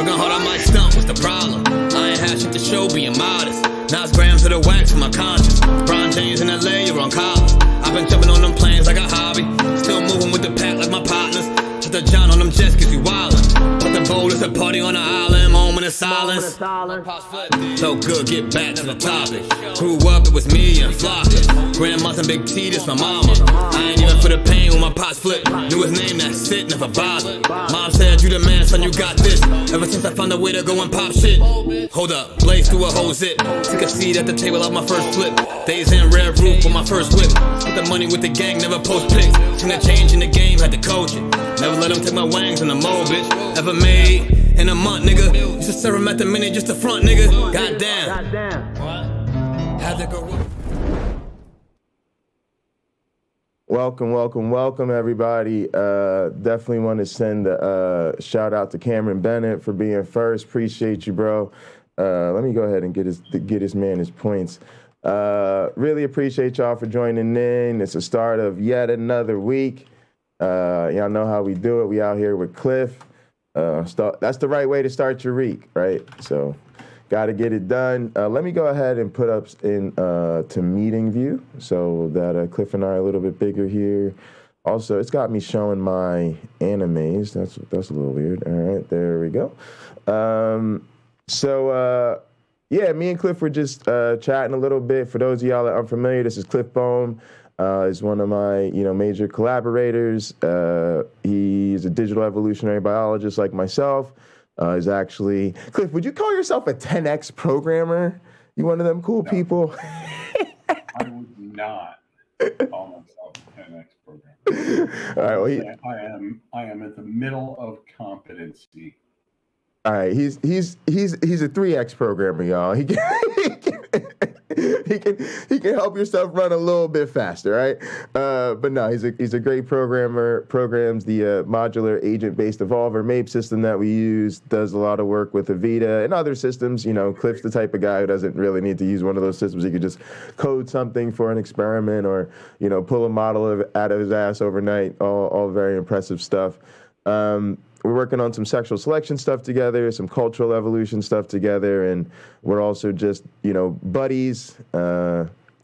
Working hard on my stump, what's the problem? I ain't had shit to show, being modest. Now it's grams of the wax for my conscience. LeBron James in LA, you're on college. I've been jumping on them planes like a hobby. Still moving with the pack like my partners. Shut the John on them jets cause we wildin'. But the bowl is a party on the island, moment of silence. So good, get back to the topic. Grew up, it was me and Flocka. Grandma's and Big T, this my mama. I ain't even for the pain when my pots flip. Knew his name, that's it, never bothered. Mom said, you the man, son, you got this. Ever since I found a way to go and pop shit. Hold up, blaze through a whole zip. Took a seat at the table of my first flip. Days in red roof with my first whip. Spent the money with the gang, never post pics. Seen a change in the game, had to coach it. Never let them take my wangs in the mold, bitch. Ever made in a month, nigga. Used to serve him at the minute just to front, nigga. Goddamn. What? Had to go work. Welcome, everybody. Definitely want to send a shout out to Cameron Bennett for being first. Appreciate you, bro. Let me go ahead and get his man his points. Really appreciate y'all for joining in. It's the start of yet another week. Y'all know how we do it. We out here with Cliff. That's the right way to start your week, right? So, got to get it done. Let me go ahead and put up to meeting view so that Cliff and I are a little bit bigger here. Also, it's got me showing my animes. That's a little weird. All right, there we go. Yeah, me and Cliff were just chatting a little bit. For those of y'all that are unfamiliar, this is Cliff Bohm. He's one of my major collaborators. He's a digital evolutionary biologist like myself. Is actually Cliff. Would you call yourself a 10x programmer? You one of them cool people? I would not call myself a 10x programmer. All right. I am at the middle of competency. All right. He's a 3x programmer, y'all. He can help yourself run a little bit faster, right? But no, he's a great programmer. Programs the modular agent-based evolver MAPE system that we use. Does a lot of work with Avita and other systems. Cliff's the type of guy who doesn't really need to use one of those systems. He could just code something for an experiment or pull a model out of his ass overnight. All very impressive stuff. We're working on some sexual selection stuff together, some cultural evolution stuff together, and we're also just, buddies,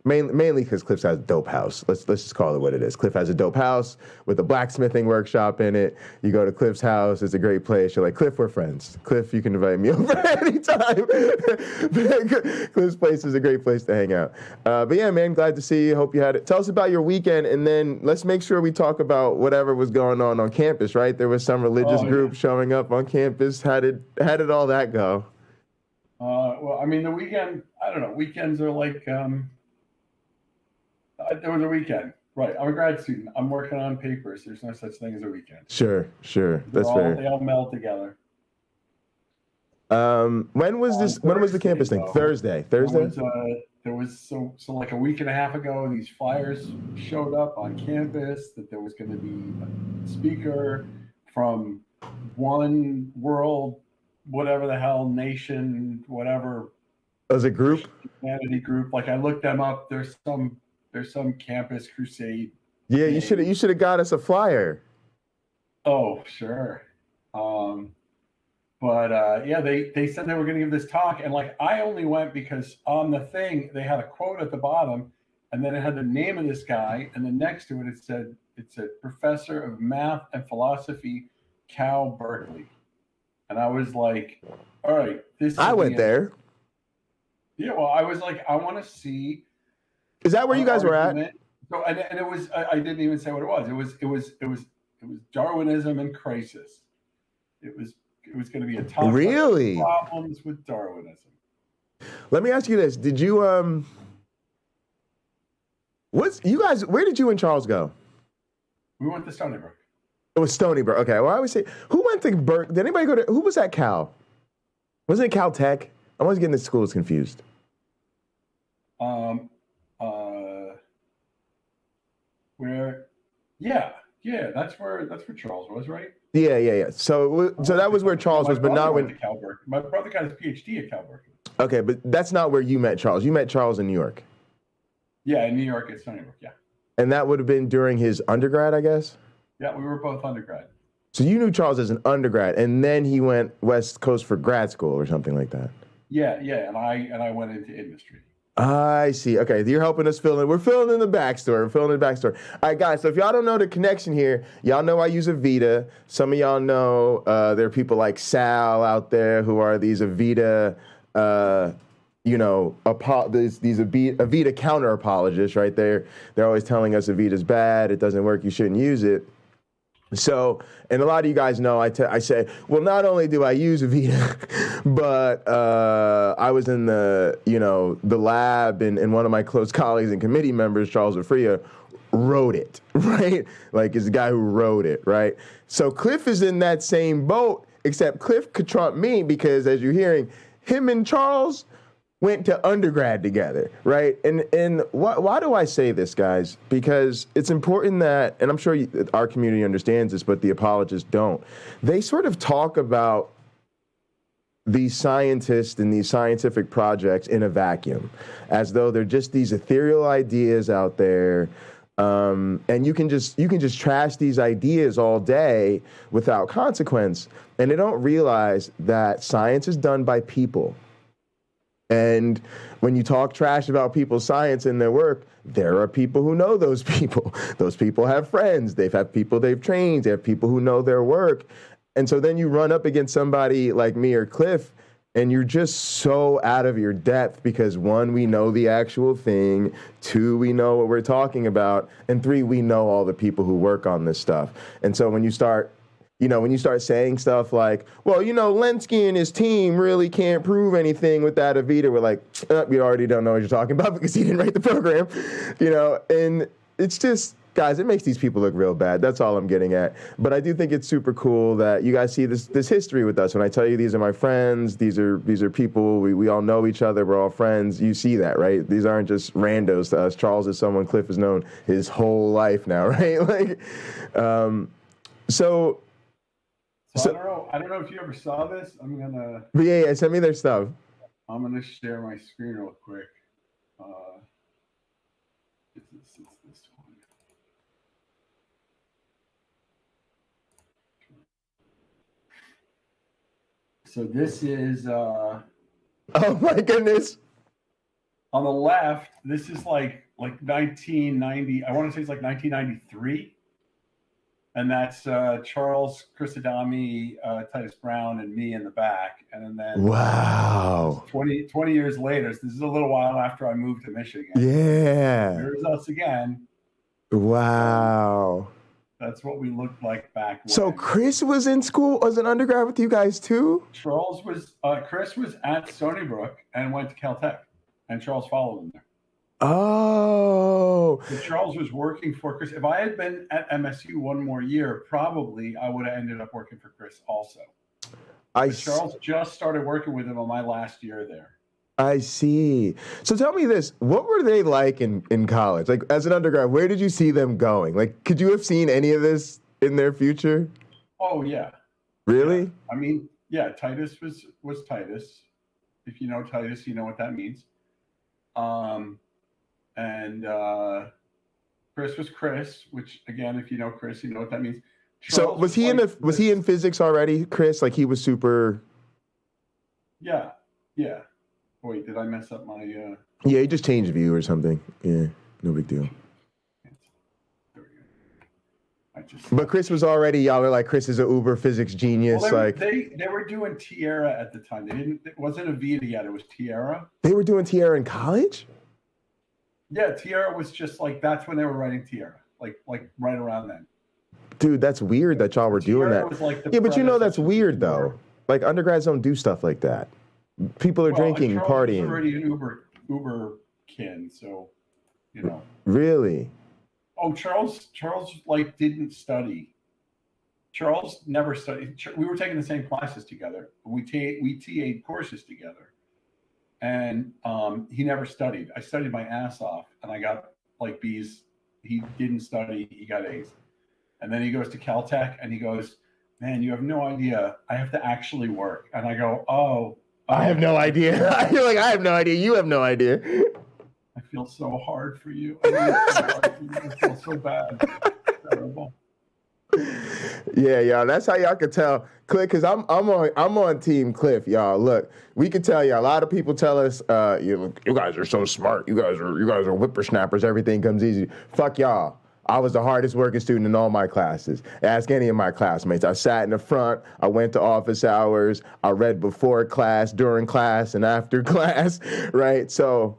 mainly because Cliff has a dope house. Let's just call it what it is. Cliff has a dope house with a blacksmithing workshop in it. You go to Cliff's house, it's a great place. You're like, Cliff, we're friends. Cliff, you can invite me over anytime. Cliff's place is a great place to hang out. But yeah, man, glad to see you. Hope you had it. Tell us about your weekend, and then let's make sure we talk about whatever was going on campus, right? There was some religious group showing up on campus. How did all that go? Well, I mean, the weekend, I don't know. Weekends are like... there was a weekend, right? I'm a grad student. I'm working on papers. There's no such thing as a weekend. Sure. That's fair. They all meld together. When was the campus thing? Thursday. There was so like a week and a half ago, these flyers showed up on campus that there was going to be a speaker from one world, whatever the hell, nation, whatever. As a group? Humanity group. Like I looked them up. There's some campus crusade. Yeah, you should have got us a flyer. Oh, sure. Yeah, they said they were going to give this talk, and like I only went because on the thing they had a quote at the bottom, and then it had the name of this guy, and then next to it it said Professor of Math and Philosophy, Cal Berkeley, and I was like, all right, this. I went there. Yeah, well, I was like, I want to see. Is that where you guys were at? So, and it was. I didn't even say what it was. It was Darwinism and crisis. It was going to be a talk really about problems with Darwinism. Let me ask you this: did you where did you and Charles go? We went to Stony Brook. It was Stony Brook. Okay. Well, I would say who went to Berkeley? Did anybody go to? Who was at Cal? Wasn't it Cal Tech? I was getting the schools confused. Where, that's where Charles was, right? Yeah. So that was where Charles was, but not when Cal Berkeley. My brother got his PhD at Cal Berkeley. Okay, but that's not where you met Charles. You met Charles in New York. Yeah, in New York at Stony Brook. Yeah. And that would have been during his undergrad, I guess. Yeah, we were both undergrad. So you knew Charles as an undergrad, and then he went West Coast for grad school or something like that. Yeah, and I went into industry. I see. Okay, you're helping us fill in. We're filling in the backstory. All right, guys, so if y'all don't know the connection here, y'all know I use Avita. Some of y'all know there are people like Sal out there who are these Avita, these Avita counter-apologists, right? They're always telling us Avita's bad, it doesn't work, you shouldn't use it. So, and a lot of you guys know, I say, well, not only do I use Avita, but I was in the lab, and one of my close colleagues and committee members, Charles Afria, wrote it, right? Like, it's the guy who wrote it, right? So Cliff is in that same boat, except Cliff could trump me because, as you're hearing, him and Charles went to undergrad together, right? And why do I say this, guys? Because it's important that, and I'm sure our community understands this, but the apologists don't. They sort of talk about these scientists and these scientific projects in a vacuum, as though they're just these ethereal ideas out there, and you can just trash these ideas all day without consequence. And they don't realize that science is done by people. And when you talk trash about people's science and their work, there are people who know those people. Those people have friends. They've had people they've trained. They have people who know their work. And so then you run up against somebody like me or Cliff, and you're just so out of your depth because, one, we know the actual thing, two, we know what we're talking about, and three, we know all the people who work on this stuff. And so when you start saying stuff like, well, LNCA and his team really can't prove anything with that Avita, we're like, you already don't know what you're talking about because he didn't write the program, and it's just, guys, it makes these people look real bad. That's all I'm getting at. But I do think it's super cool that you guys see this history with us. When I tell you these are my friends, these are people, we all know each other, we're all friends, you see that, right? These aren't just randos to us. Charles is someone Cliff has known his whole life now, right? So I don't know if you ever saw this. But yeah, send me their stuff. I'm gonna share my screen real quick. It's this one. So this is oh my goodness. On the left, this is like 1990. I want to say it's like 1993. And that's Charles, Chris Adami, Titus Brown, and me in the back. And then wow, 20 years later, so this is a little while after I moved to Michigan. Yeah. There's us again. Wow. That's what we looked like back when. So Chris was in school, was an undergrad with you guys too? Chris was at Stony Brook and went to Caltech, and Charles followed him there. Oh. So Charles was working for Chris. If I had been at MSU one more year, probably I would have ended up working for Chris also. Charles just started working with him on my last year there. I see. So tell me this, what were they like in college? Like, as an undergrad, where did you see them going? Like, could you have seen any of this in their future? Oh, yeah. Really? Yeah. I mean, yeah, Titus was Titus. If you know Titus, you know what that means. And Chris was Chris, which, again, if you know Chris, you know what that means. Charles so was he in physics already, Chris? Like, he was super... Yeah. Wait, did I mess up my... Yeah, he just changed view or something. Yeah, no big deal. There we go. But Chris was already, y'all were like, Chris is an uber physics genius. Well, they were doing Tierra at the time. It wasn't Avita yet, it was Tierra. They were doing Tierra in college? Yeah, Tierra was just like, that's when they were writing Tierra, like right around then. Dude, that's weird that y'all were doing that. Yeah, but that's weird though. Like, undergrads don't do stuff like that. People are drinking, Charles partying. Was already an Uber kin, so Really? Oh, Charles like didn't study. Charles never studied. We were taking the same classes together. We TA'd courses together, and he never studied. I studied my ass off, and I got like B's. He didn't study. He got A's, and then he goes to Caltech, and he goes, "Man, you have no idea. I have to actually work." And I go, "Oh." I have no idea. You're like, I have no idea. You have no idea. I feel so hard for you. I feel so bad. It's terrible. Yeah, y'all. That's how y'all can tell Cliff, because I'm on Team Cliff, y'all. Look, we can tell you. A lot of people tell us, you guys are so smart. You guys are whippersnappers. Everything comes easy. Fuck y'all. I was the hardest working student in all my classes. Ask any of my classmates. I sat in the front. I went to office hours. I read before class, during class, and after class. Right. So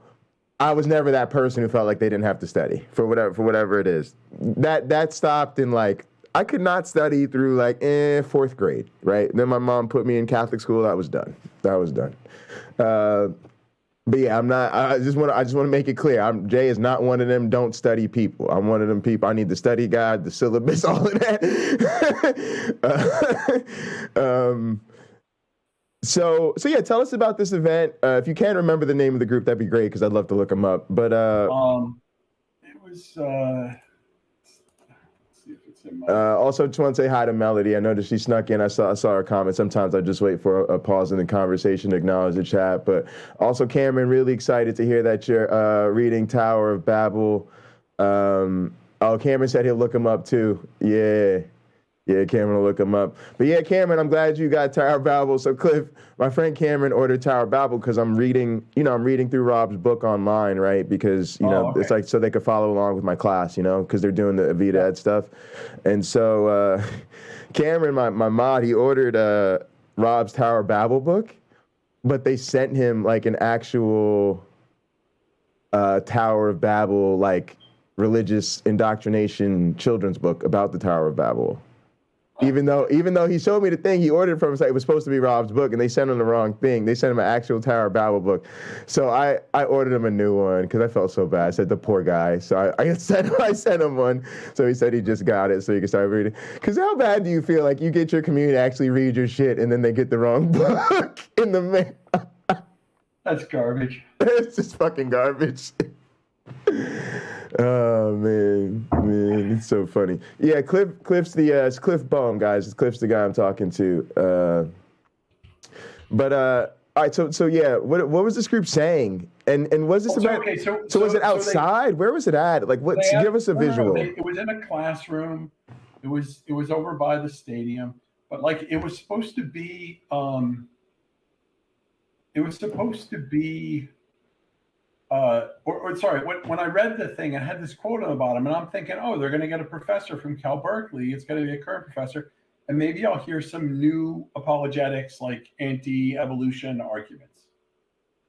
I was never that person who felt like they didn't have to study for whatever it is. That stopped in like. I could not study through like fourth grade, right? Then my mom put me in Catholic school. I was done. But yeah, I'm not. I just want to make it clear. Jay is not one of them don't study people. I'm one of them people. I need the study guide, the syllabus, all of that. So yeah, tell us about this event. If you can remember the name of the group, that'd be great because I'd love to look them up. But it was. Also, just want to say hi to Melody. I noticed she snuck in. I saw her comment. Sometimes I just wait for a pause in the conversation to acknowledge the chat. But also, Cameron, really excited to hear that you're reading Tower of Babel. Cameron said he'll look him up too. Yeah, Cameron will look him up. But yeah, Cameron, I'm glad you got Tower of Babel. So Cliff, my friend Cameron ordered Tower of Babel because I'm reading through Rob's book online, right? Because, okay. It's like so they could follow along with my class, because they're doing the Avita Ed stuff. And so Cameron, my mod, he ordered Rob's Tower of Babel book, but they sent him like an actual Tower of Babel, like religious indoctrination children's book about the Tower of Babel. Even though he showed me the thing he ordered from us, it was supposed to be Rob's book, and they sent him the wrong thing. They sent him an actual Tower of Babel book. So I ordered him a new one because I felt so bad. I said, the poor guy. So I sent him one. So he said he just got it so he could start reading. Because how bad do you feel like you get your community to actually read your shit and then they get the wrong book in the mail? That's garbage. It's just fucking garbage. Oh man, it's so funny. Yeah, Cliff's it's Cliff Bohm, guys. Cliff's the guy I'm talking to. All right, so yeah, what was this group saying? And was this about? Okay, so was it outside? Where was it at? Like, what? Give us a visual. It was in a classroom. It was over by the stadium, but like it was supposed to be. When I read the thing, I had this quote on the bottom, and I'm thinking, oh, they're going to get a professor from Cal Berkeley. It's going to be a current professor, and maybe I'll hear some new apologetics, like anti-evolution arguments,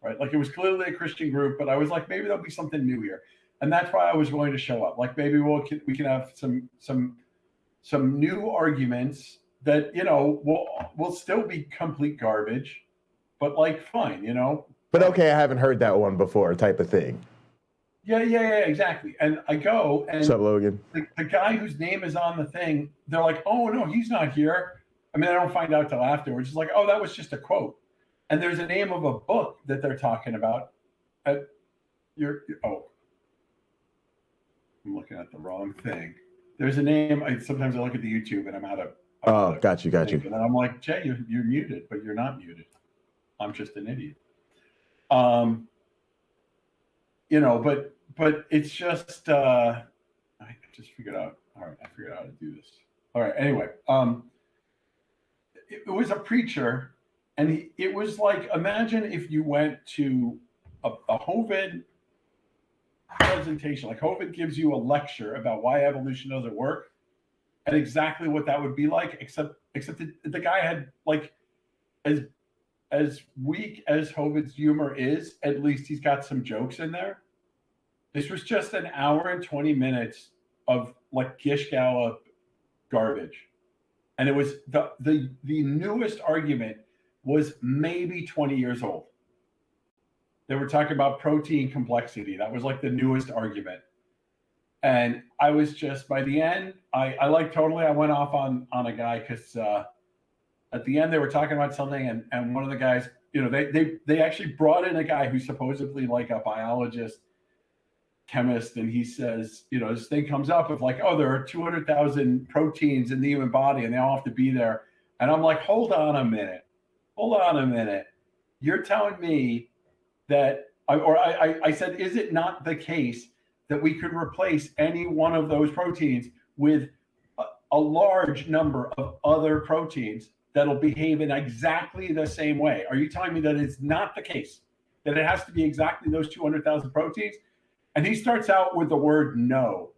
right? Like it was clearly a Christian group, but I was like, maybe there'll be something new here, and that's why I was going to show up. Like maybe we can have some new arguments that will still be complete garbage, but like fine, But okay, I haven't heard that one before, type of thing. Yeah, exactly. And I go, and what's up, Logan? The guy whose name is on the thing, they're like, oh, no, he's not here. I mean, I don't find out till afterwards. It's like, oh, that was just a quote. And there's a name of a book that they're talking about. I'm looking at the wrong thing. There's a name. Sometimes I look at the YouTube and I'm out of. Got you. And then I'm like, Jay, you're muted, but you're not muted. I'm just an idiot. But it's just I just figured out. All right, I figured out how to do this. All right. Anyway, it was a preacher, and it was like, imagine if you went to a Hovid presentation, like Hovid gives you a lecture about why evolution doesn't work, and exactly what that would be like, except the guy had like as weak as Hovid's humor is, at least he's got some jokes in there. This was just an hour and 20 minutes of like Gish Gallop garbage. And it was the newest argument was maybe 20 years old. They were talking about protein complexity. That was like the newest argument. And I was just, by the end, I went off on a guy because at the end they were talking about something, and one of the guys, they actually brought in a guy who's supposedly like a biologist, chemist, and he says, this thing comes up of like, oh, there are 200,000 proteins in the human body and they all have to be there. And I'm like, hold on a minute. You're telling me that, I said, is it not the case that we could replace any one of those proteins with a large number of other proteins that'll behave in exactly the same way. Are you telling me that it's not the case, that it has to be exactly those 200,000 proteins? And he starts out with the word no.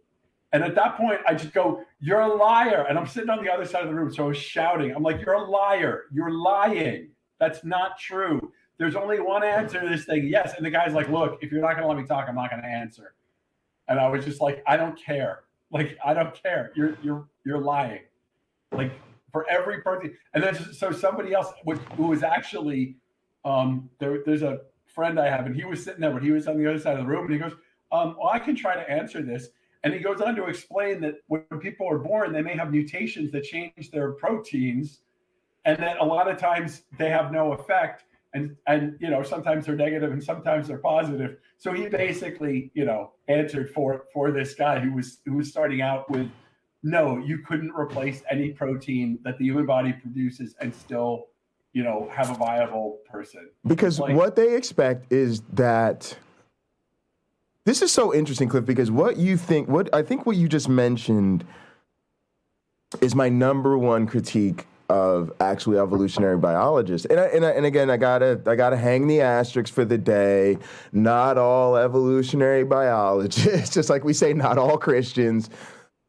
And at that point, I just go, you're a liar. And I'm sitting on the other side of the room, so I was shouting. I'm like, you're a liar. You're lying. That's not true. There's only one answer to this thing. Yes. And the guy's like, look, if you're not going to let me talk, I'm not going to answer. And I was just like, I don't care. Like, I don't care. You're lying. Like, for every protein. And then so somebody else who was actually, there's a friend I have, and he was sitting there, but he was on the other side of the room, and he goes, well, I can try to answer this. And he goes on to explain that when people are born, they may have mutations that change their proteins, and that a lot of times they have no effect. And you know, sometimes they're negative and sometimes they're positive. So he basically, you know, answered for this guy who was starting out with, no, you couldn't replace any protein that the human body produces and still, you know, have a viable person. Because like, what they expect is that. This is so interesting, Cliff, because what I think what you just mentioned is my number one critique of actually evolutionary biologists. And again, I gotta hang the asterisks for the day. Not all evolutionary biologists, just like we say, not all Christians.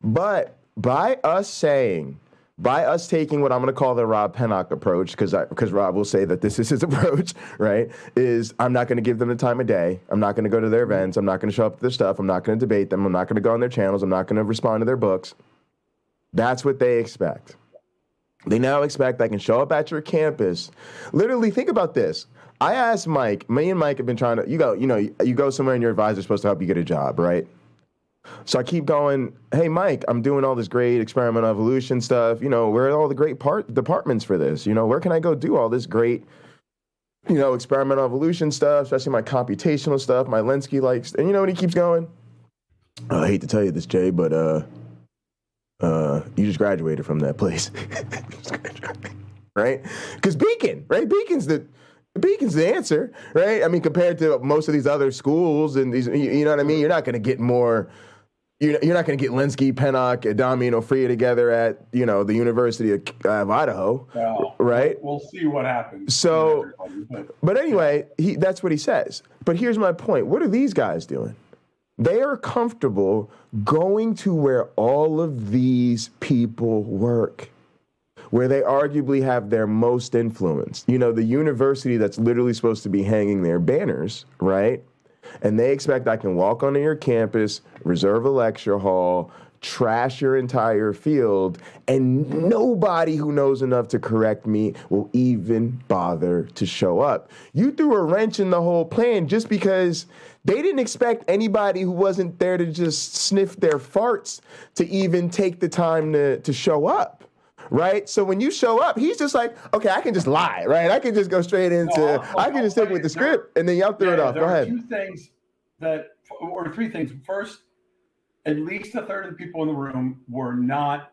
But by us taking what I'm going to call the Rob Pennock approach, because Rob will say that this is his approach, right, is I'm not going to give them the time of day. I'm not going to go to their events. I'm not going to show up to their stuff. I'm not going to debate them. I'm not going to go on their channels. I'm not going to respond to their books. That's what they expect. They now expect I can show up at your campus. Literally, think about this. I asked Mike, me and Mike have been trying to, you go somewhere and your advisor's supposed to help you get a job, right? So I keep going, hey, Mike, I'm doing all this great experimental evolution stuff. You know, where are all the great departments for this? You know, where can I go do all this great, you know, experimental evolution stuff, especially my computational stuff, my LNCA likes. And you know what he keeps going? Oh, I hate to tell you this, Jay, but you just graduated from that place. Right? Because Beacon, right? Beacon's the answer, right? I mean, compared to most of these other schools and these, you know what I mean? You're not going to get more. You're not going to get Linsky, Pennock, Adami, and Ofria together at, you know, the University of Idaho, right? We'll see what happens. So, but anyway, that's what he says. But here's my point. What are these guys doing? They are comfortable going to where all of these people work, where they arguably have their most influence. You know, the university that's literally supposed to be hanging their banners, right? And they expect I can walk onto your campus, reserve a lecture hall, trash your entire field, and nobody who knows enough to correct me will even bother to show up. You threw a wrench in the whole plan just because they didn't expect anybody who wasn't there to just sniff their farts to even take the time to show up. Right? So when you show up, he's just like, okay, I can just lie, right? I can just go straight into, I can just stick with the script, and then y'all throw it off. Go ahead. Three things. First, at least a third of the people in the room were not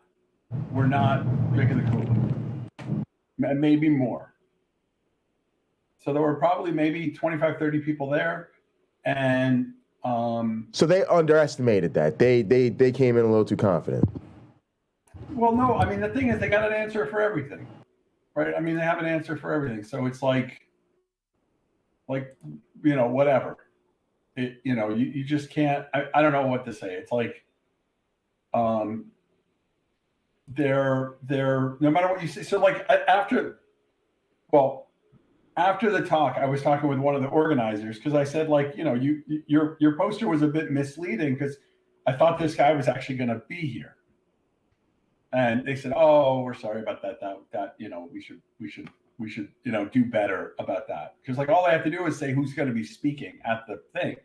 drinking the Kool-Aid. Maybe more. So there were probably maybe 25, 30 people there. And so they underestimated that. They came in a little too confident. Well, no, I mean, the thing is they got an answer for everything, right? I mean, they have an answer for everything. So it's like, you know, whatever. You just can't, I don't know what to say. It's like, they're no matter what you say. So like after the talk, I was talking with one of the organizers because I said, like, you know, your poster was a bit misleading because I thought this guy was actually going to be here. And they said, "Oh, we're sorry about that. That you know, we should you know, do better about that." Because like all they have to do is say who's going to be speaking at the thing.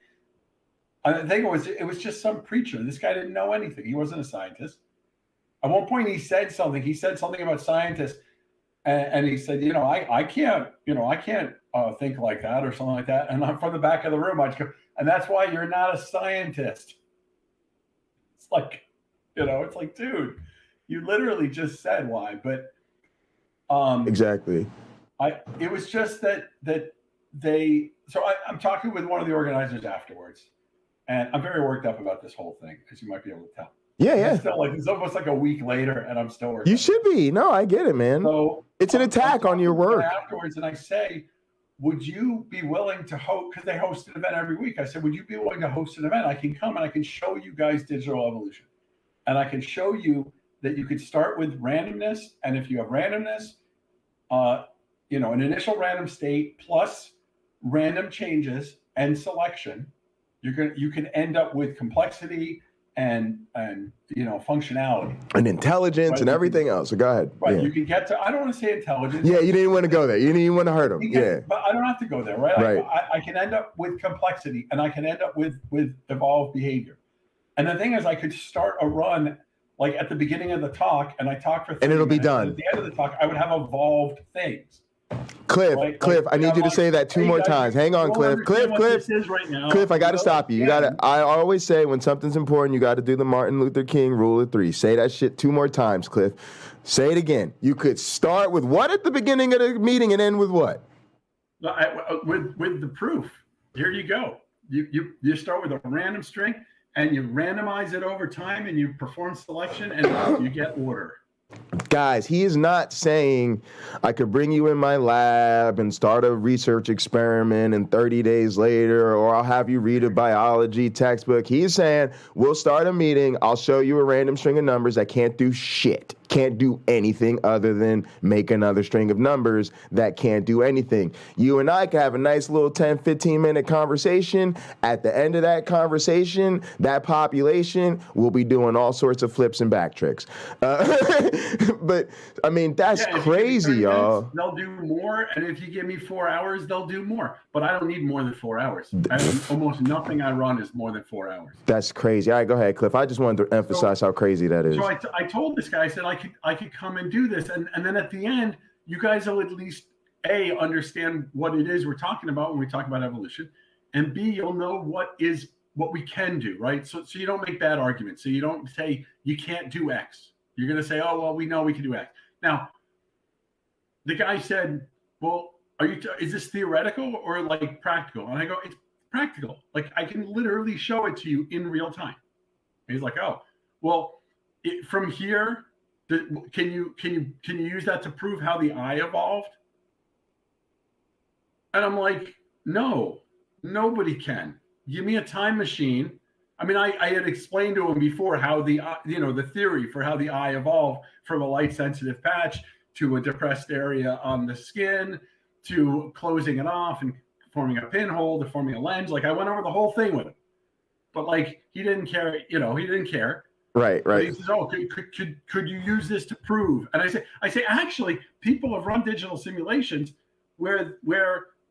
And the thing was, it was just some preacher. This guy didn't know anything. He wasn't a scientist. At one point, he said something. He said something about scientists, and he said, "You know, I can't think like that or something like that." And I'm from the back of the room. I'd go, and that's why you're not a scientist. It's like, you know, it's like, dude. You literally just said why, but exactly. It was just that they. So I'm talking with one of the organizers afterwards, and I'm very worked up about this whole thing, as you might be able to tell. Yeah, yeah. It's still like it's almost like a week later, and I'm still working. You should be. No, I get it, man. So it's an attack on your work. Afterwards, and I say, would you be willing to host? Because they host an event every week. I said, would you be willing to host an event? I can come and I can show you guys digital evolution, and I can show you that you could start with randomness, and if you have randomness, an initial random state plus random changes and selection, you can end up with complexity and functionality and intelligence, right? And everything else. So go ahead. Right. Yeah. You can get to, I don't want to say intelligence. Yeah, you didn't want to go there. You didn't even want to hurt them. Yeah. But I don't have to go there, right? Right. I can end up with complexity, and I can end up with evolved behavior. And the thing is, I could start a run like at the beginning of the talk, and I talk for 30 and it'll be minutes, done. And at the end of the talk, I would have evolved things. Cliff, I need you to say that two more times. Hang on, Cliff. Cliff, I got to stop you. I always say when something's important, you got to do the Martin Luther King rule of 3. Say that shit 2 more times, Cliff. Say it again. You could start with what at the beginning of the meeting and end with what? With the proof. Here you go. You start with a random string and you randomize it over time and you perform selection and you get order. Guys, he is not saying I could bring you in my lab and start a research experiment and 30 days later, or I'll have you read a biology textbook. He's saying we'll start a meeting. I'll show you a random string of numbers that can't do shit. Can't do anything other than make another string of numbers that can't do anything. You and I can have a nice little 10, 15-minute conversation. At the end of that conversation, that population will be doing all sorts of flips and back tricks. But, I mean, that's crazy, y'all. Minutes, they'll do more, and if you give me 4 hours, they'll do more. But I don't need more than 4 hours. Almost nothing I run is more than 4 hours. That's crazy. All right, go ahead, Cliff. I just wanted to emphasize how crazy that is. So I told this guy, I said, I could come and do this. And then at the end, you guys will at least, A, understand what it is we're talking about when we talk about evolution. And B, you'll know what we can do, right? So you don't make bad arguments. So you don't say you can't do X. You're going to say, oh, well, we know we can do X. Now, the guy said, well, is this theoretical or like practical? And I go, it's practical. Like I can literally show it to you in real time. And he's like, oh, well, from here, can you use that to prove how the eye evolved? And I'm like, no, nobody can. Give me a time machine. I mean, I had explained to him before how the theory for how the eye evolved from a light sensitive patch to a depressed area on the skin to closing it off and forming a pinhole to forming a lens. Like I went over the whole thing with him, but like he didn't care. He didn't care. Right. But he says, "Oh, could you use this to prove?" And I say, actually, people have run digital simulations where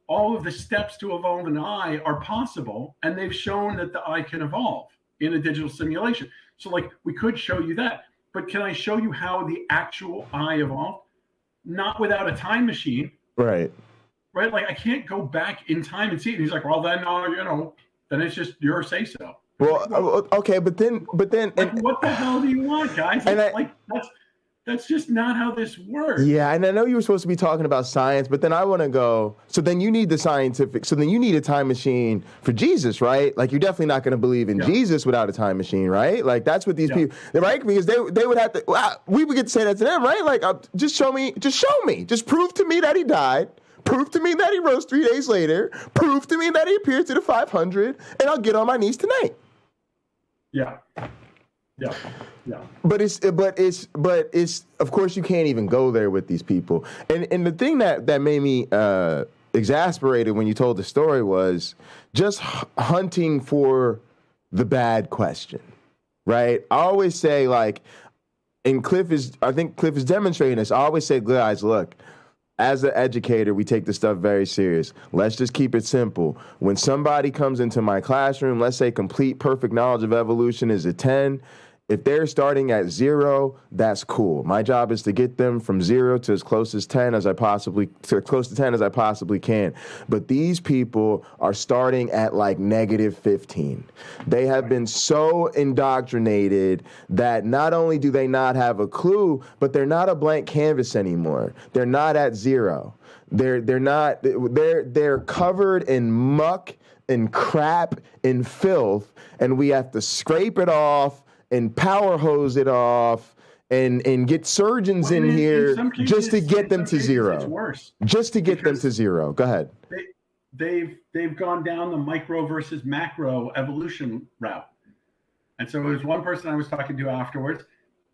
all of the steps to evolve an eye are possible, and they've shown that the eye can evolve in a digital simulation. So, like, we could show you that, but can I show you how the actual eye evolved? Not without a time machine. Right. Right. Like, I can't go back in time and see it. And he's like, well, then, then it's just your say so. Well, okay, but then, like, what the hell do you want, guys? That's just not how this works. Yeah, and I know you were supposed to be talking about science, but then I want to go, so then you need so then you need a time machine for Jesus, right? Like, you're definitely not going to believe in Jesus without a time machine, right? Like, that's what these people, right? Because they would have to, we would get to say that to them, right? Like, just show me, just prove to me that he died. Prove to me that he rose 3 days later. Prove to me that he appeared to the 500, and I'll get on my knees tonight. Yeah. But it's of course you can't even go there with these people. And the thing that made me exasperated when you told the story was just hunting for the bad question, right? I always say, like, and I think Cliff is demonstrating this. I always say, guys, look, as an educator, we take this stuff very serious. Let's just keep it simple. When somebody comes into my classroom, let's say complete perfect knowledge of evolution is a 10. If they're starting at 0, that's cool. My job is to get them from 0 to as close to 10 as I possibly can. But these people are starting at like -15. They have been so indoctrinated that not only do they not have a clue, but they're not a blank canvas anymore. They're not at 0. They're covered in muck and crap and filth, and we have to scrape it off and power hose it off and get surgeons in here just to get them to zero. It's worse. Just to get them to zero. Go ahead. They've gone down the micro versus macro evolution route. And so there was one person I was talking to afterwards,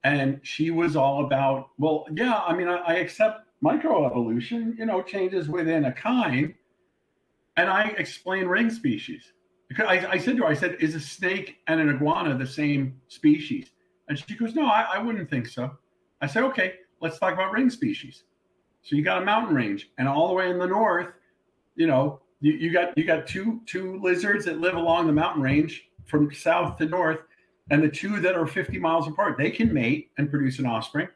and she was all about, well, yeah, I mean, I accept microevolution, changes within a kind. And I explained ring species. Because I said to her, is a snake and an iguana the same species? And she goes, no, I wouldn't think so. I said, okay, let's talk about ring species. So you got a mountain range, and all the way in the north, you got two lizards that live along the mountain range from south to north, and the two that are 50 miles apart, they can mate and produce an offspring.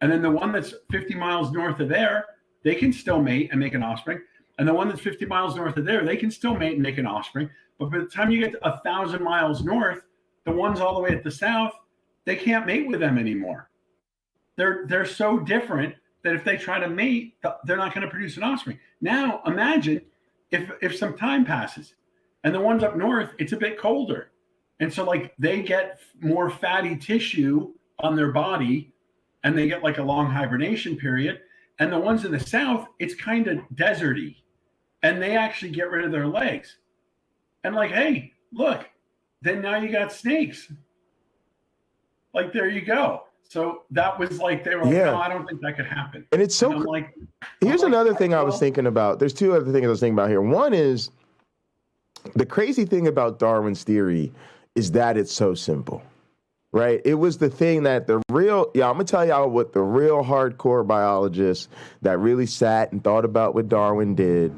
And then the one that's 50 miles north of there, they can still mate and make an offspring. And the one that's 50 miles north of there, they can still mate and make an offspring. But by the time you get to 1,000 miles north, the ones all the way at the south, they can't mate with them anymore. They're so different that if they try to mate, they're not going to produce an offspring. Now, imagine if some time passes and the ones up north, it's a bit colder. And so they get more fatty tissue on their body, and they get a long hibernation period. And the ones in the south, it's kind of deserty, and they actually get rid of their legs. And hey, look, then now you got snakes. There you go. So that was they were no, I don't think that could happen. And it's so here's another thing I was thinking about. There's two other things I was thinking about here. One is the crazy thing about Darwin's theory is that it's so simple, right? It was the thing that I'm going to tell y'all what the real hardcore biologists that really sat and thought about what Darwin did.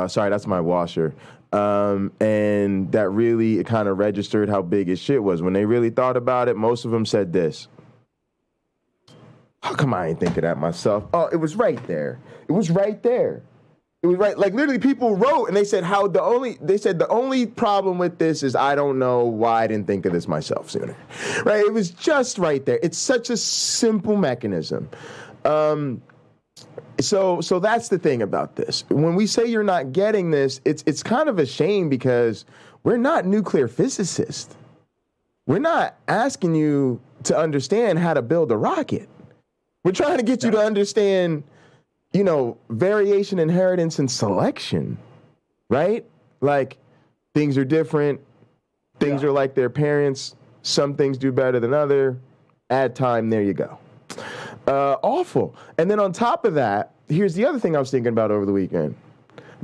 Sorry, that's my washer. And that really it kind of registered how big his shit was. When they really thought about it, most of them said this. How come I ain't think of that myself? Oh, it was right there. It was right there. It was right. Literally people wrote and they said the only problem with this is I don't know why I didn't think of this myself sooner. Right? It was just right there. It's such a simple mechanism. So that's the thing about this. When we say you're not getting this, it's kind of a shame because we're not nuclear physicists. We're not asking you to understand how to build a rocket. We're trying to get you to understand, variation, inheritance, and selection, right? Things are different. Things are like their parents. Some things do better than other. Add time, there you go. Awful. And then on top of that, here's the other thing I was thinking about over the weekend.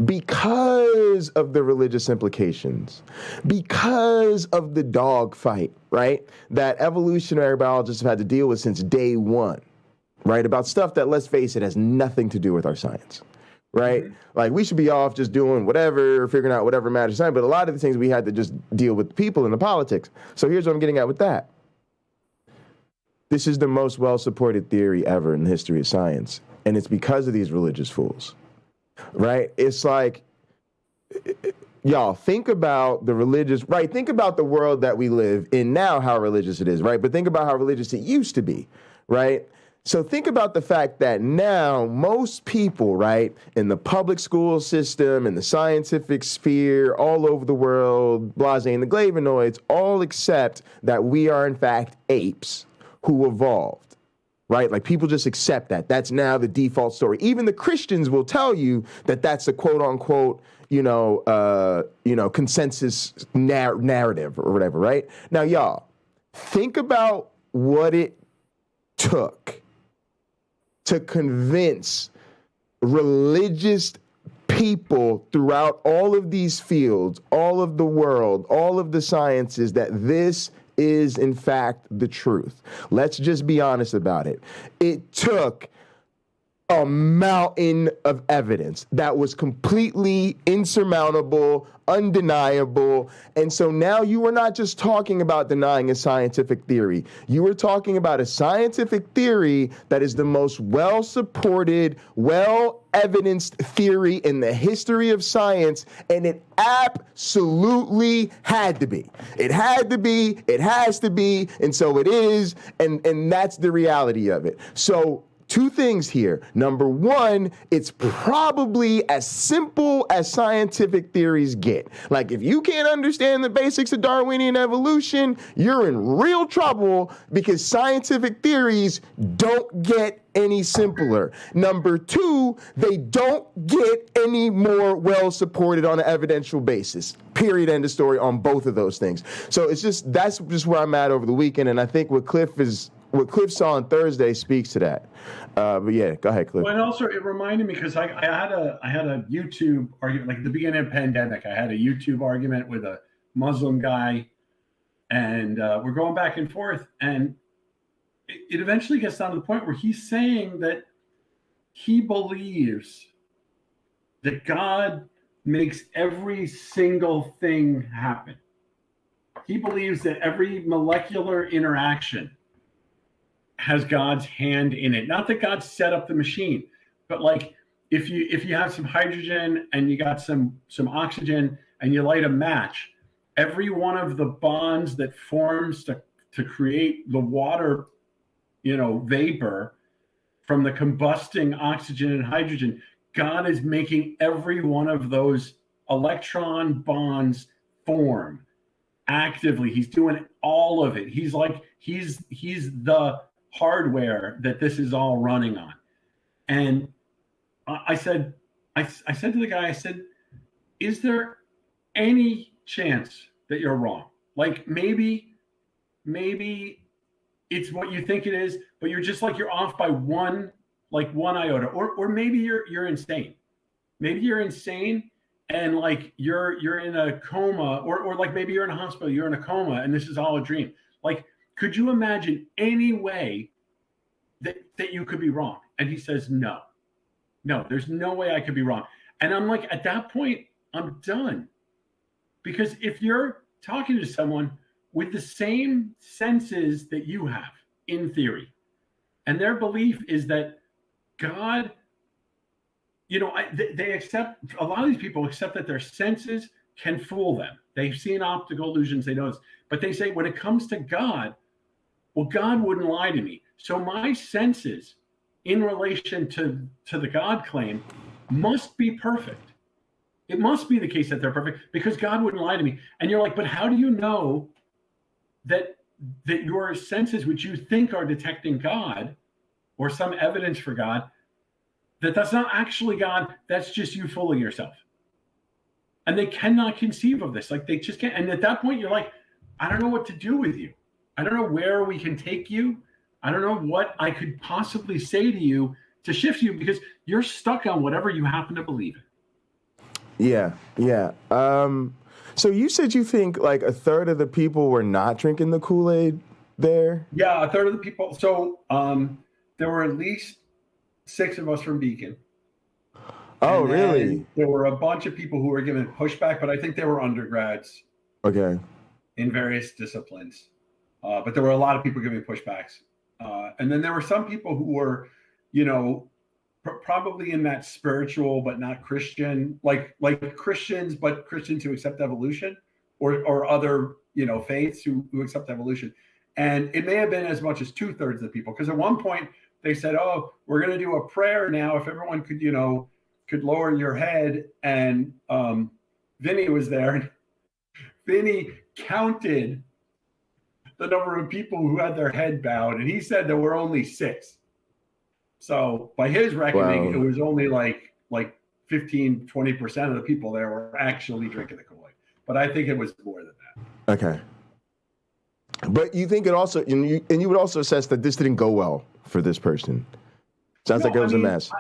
Because of the religious implications, because of the dog fight, right, that evolutionary biologists have had to deal with since day one, right, about stuff that, let's face it, has nothing to do with our science, right? We should be off just doing whatever, figuring out whatever matters science, but a lot of the things we had to just deal with people and the politics. So here's what I'm getting at with that. This is the most well-supported theory ever in the history of science, and it's because of these religious fools, right? It's y'all, think about the religious, right? Think about the world that we live in now, how religious it is, right? But think about how religious it used to be, right? So think about the fact that now most people, right, in the public school system, in the scientific sphere, all over the world, blase and the Glavinoids, all accept that we are in fact apes who evolved, right? People just accept that. That's now the default story. Even the Christians will tell you that that's a quote unquote, consensus narrative or whatever, right? Now, y'all, think about what it took to convince religious people throughout all of these fields, all of the world, all of the sciences that this is in fact the truth. Let's just be honest about it. It took a mountain of evidence that was completely insurmountable, undeniable. And so now you are not just talking about denying a scientific theory. You are talking about a scientific theory that is the most well-supported, well-evidenced theory in the history of science, and it absolutely had to be. It had to be, it has to be, and so it is, and that's the reality of it. So two things here. Number one, it's probably as simple as scientific theories get. Like, if you can't understand the basics of Darwinian evolution, you're in real trouble, because scientific theories don't get any simpler. Number two, they don't get any more well supported on an evidential basis. Period. End of story on both of those things. So that's just where I'm at over the weekend, and I think what Cliff saw on Thursday speaks to that. But yeah, go ahead, Cliff. Well, and also it reminded me, because I had a YouTube argument, like at the beginning of the pandemic. I had a YouTube argument with a Muslim guy, and we're going back and forth, and it eventually gets down to the point where he's saying that he believes that God makes every single thing happen. He believes that every molecular interaction has God's hand in it. Not that God set up the machine, but like if you have some hydrogen and you got some oxygen and you light a match, every one of the bonds that forms to create the water, vapor from the combusting oxygen and hydrogen, God is making every one of those electron bonds form actively. He's doing all of it. He's the hardware that this is all running on. And I said to the guy, I said, is there any chance that you're wrong? Like maybe it's what you think it is, but you're just like, you're off by one iota, or maybe you're insane. Maybe you're insane and like you're in a coma, or like maybe you're in a hospital, you're in a coma and this is all a dream. Like, could you imagine any way that you could be wrong? And he says, no, there's no way I could be wrong. And I'm like, at that point, I'm done. Because if you're talking to someone with the same senses that you have, in theory, and their belief is that God, they accept, a lot of these people accept that their senses can fool them. They've seen optical illusions, they know this, but they say when it comes to God, well, God wouldn't lie to me. So my senses in relation to the God claim must be perfect. It must be the case that they're perfect because God wouldn't lie to me. And you're like, but how do you know that your senses, which you think are detecting God or some evidence for God, that's not actually God, that's just you fooling yourself? And they cannot conceive of this. Like, they just can't. And at that point, you're like, I don't know what to do with you. I don't know where we can take you. I don't know what I could possibly say to you to shift you, because you're stuck on whatever you happen to believe in. Yeah. So you said you think like a third of the people were not drinking the Kool-Aid there? Yeah, a third of the people. So there were at least 6 of us from Beacon. Oh, really? There were a bunch of people who were given pushback, but I think they were undergrads. Okay. In various disciplines. But there were a lot of people giving pushbacks. And then there were some people who were, probably in that spiritual but not Christian, like Christians, but Christians who accept evolution, or other, faiths who accept evolution. And it may have been as much as 2/3 of the people, because at one point they said, oh, we're going to do a prayer now. If everyone could lower your head. And Vinny was there. Vinny counted the number of people who had their head bowed, and he said there were only 6. So by his reckoning, It was only like 15, 20% of the people there were actually drinking the Kool-Aid. But I think it was more than that. Okay. But you think it also, and you would also assess that this didn't go well for this person. Sounds like it was a mess.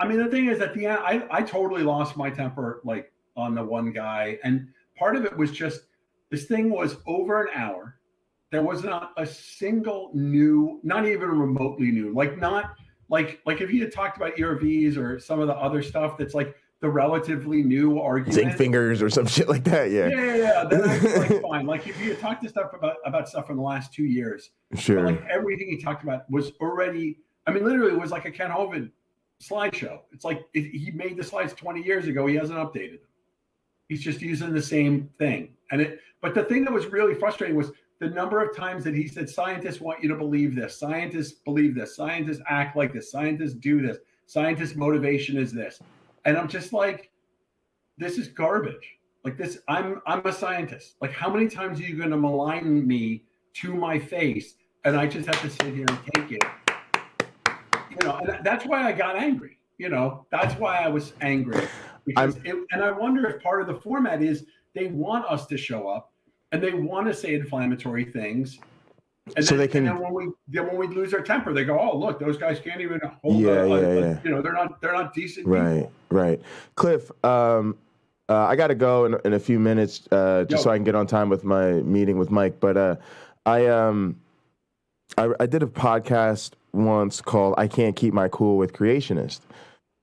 The thing is, at the end, I totally lost my temper, like on the one guy. And part of it was just, this thing was over an hour. There was not a single new, not even remotely new, not if you had talked about ERVs or some of the other stuff that's like the relatively new argument. Zinc fingers or some shit like that. Yeah. Yeah. Then I was fine. Like if you had talked to stuff about stuff in the last 2 years, sure. But everything he talked about was already, literally it was like a Ken Hovind slideshow. It's like he made the slides 20 years ago. He hasn't updated them. He's just using the same thing. But the thing that was really frustrating was the number of times that he said, scientists want you to believe this, scientists believe this, scientists act like this, scientists do this, scientists' motivation is this. And I'm just like, this is garbage. Like this, I'm a scientist. Like, how many times are you going to malign me to my face? And I just have to sit here and take it. And that's why I got angry. That's why I was angry. And I wonder if part of the format is they want us to show up and they want to say inflammatory things. And so then when we lose our temper, they go, "Oh, look, those guys can't even hold they're not decent people." Right. Cliff, I got to go in a few minutes just so I can get on time with my meeting with Mike. But I did a podcast once called "I Can't Keep My Cool with Creationist,"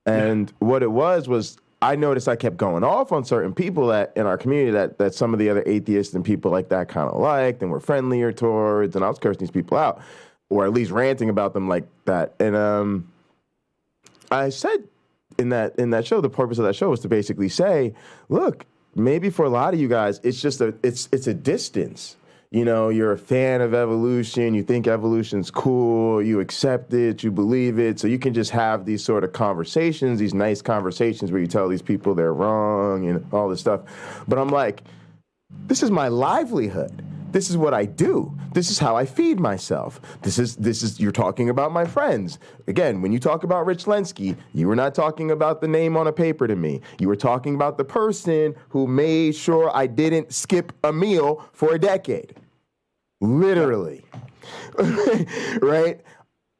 and what it was I noticed I kept going off on certain people that in our community that some of the other atheists and people like that kind of liked and were friendlier towards, and I was cursing these people out, or at least ranting about them like that. And I said in that show, the purpose of that show was to basically say, look, maybe for a lot of you guys, it's just it's a distance. You're a fan of evolution. You think evolution's cool. You accept it. You believe it. So you can just have these sort of conversations, these nice conversations where you tell these people they're wrong and all this stuff. But I'm like, this is my livelihood. This is what I do. This is how I feed myself. This is you're talking about my friends. Again, when you talk about Rich Lenski, you were not talking about the name on a paper to me. You were talking about the person who made sure I didn't skip a meal for a decade. Literally. Right?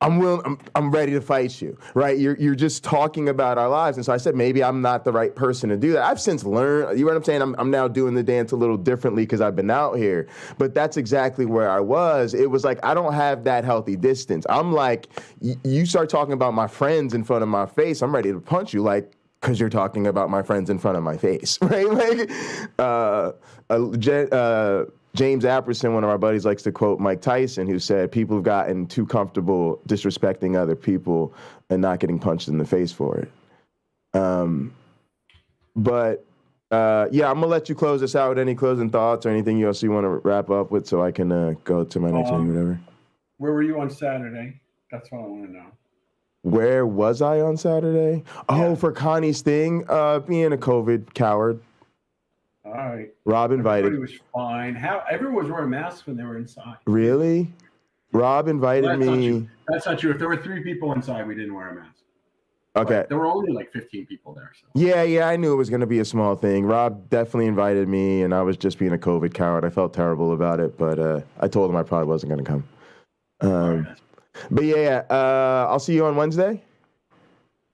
I'm ready to fight you, right? You're just talking about our lives. And so I said, maybe I'm not the right person to do that. I've since learned, you know what I'm saying? I'm now doing the dance a little differently because I've been out here. But that's exactly where I was. It was like, I don't have that healthy distance. I'm like, you start talking about my friends in front of my face, I'm ready to punch you, like, because you're talking about my friends in front of my face, right? Like, James Apperson, one of our buddies, likes to quote Mike Tyson, who said, people have gotten too comfortable disrespecting other people and not getting punched in the face for it. I'm going to let you close this out with any closing thoughts or anything else you want to wrap up with so I can go to my next meeting, whatever. Where were you on Saturday? That's what I want to know. Where was I on Saturday? Yeah. Oh, for Connie's thing, being a COVID coward. All right. Rob invited. Everybody was fine. Everyone was wearing masks when they were inside. Really? Rob invited me. That's not true. If there were 3 people inside, we didn't wear a mask. Okay. But there were only like 15 people there. So. Yeah, I knew it was going to be a small thing. Rob definitely invited me, and I was just being a COVID coward. I felt terrible about it, but I told him I probably wasn't going to come. But I'll see you on Wednesday.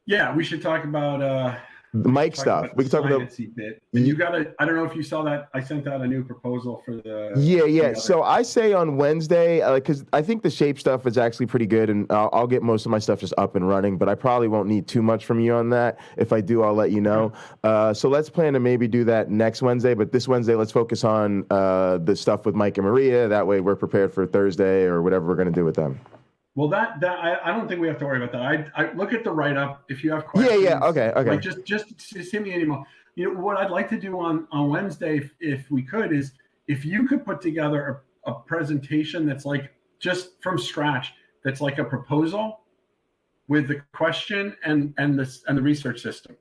Yeah, we should talk about the mic stuff. We can talk about bit. And you got I don't know if you saw that. I sent out a new proposal for the. Yeah. So I say on Wednesday, because I think the shape stuff is actually pretty good, and I'll get most of my stuff just up and running. But I probably won't need too much from you on that. If I do, I'll let you know. So let's plan to maybe do that next Wednesday. But this Wednesday, let's focus on the stuff with Mike and Maria. That way, we're prepared for Thursday or whatever we're going to do with them. Well, that I don't think we have to worry about that. I look at the write-up. If you have questions, okay. Like just send me an email. What I'd like to do on Wednesday, if we could, is if you could put together a presentation that's like just from scratch, that's like a proposal with the question and the research system,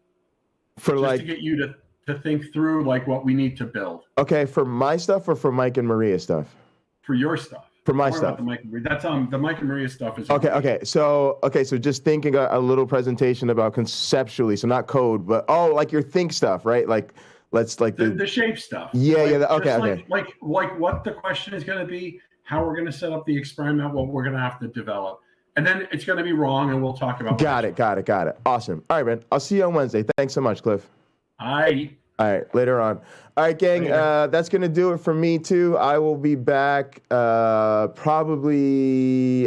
for just like to get you to think through like what we need to build. Okay, for my stuff or for Mike and Maria stuff? For your stuff. For my stuff. That's the Mike and Maria stuff is okay. So just thinking a little presentation about conceptually, so not code, but like your think stuff, right? Like let's like the shape stuff. Yeah, okay. Like what the question is going to be, how we're going to set up the experiment, what we're going to have to develop, and then it's going to be wrong, and we'll talk about. Got it. Awesome. All right, man. I'll see you on Wednesday. Thanks so much, Cliff. All right, later on. All right, gang, that's going to do it for me, too. I will be back probably,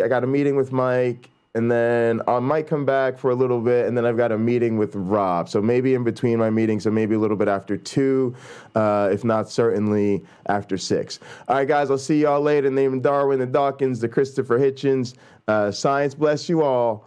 I got a meeting with Mike, and then I might come back for a little bit, and then I've got a meeting with Rob. So maybe in between my meetings, so maybe a little bit after 2, if not certainly after 6. All right, guys, I'll see y'all later. In the name of Darwin, the Dawkins, the Christopher Hitchens. Science bless you all.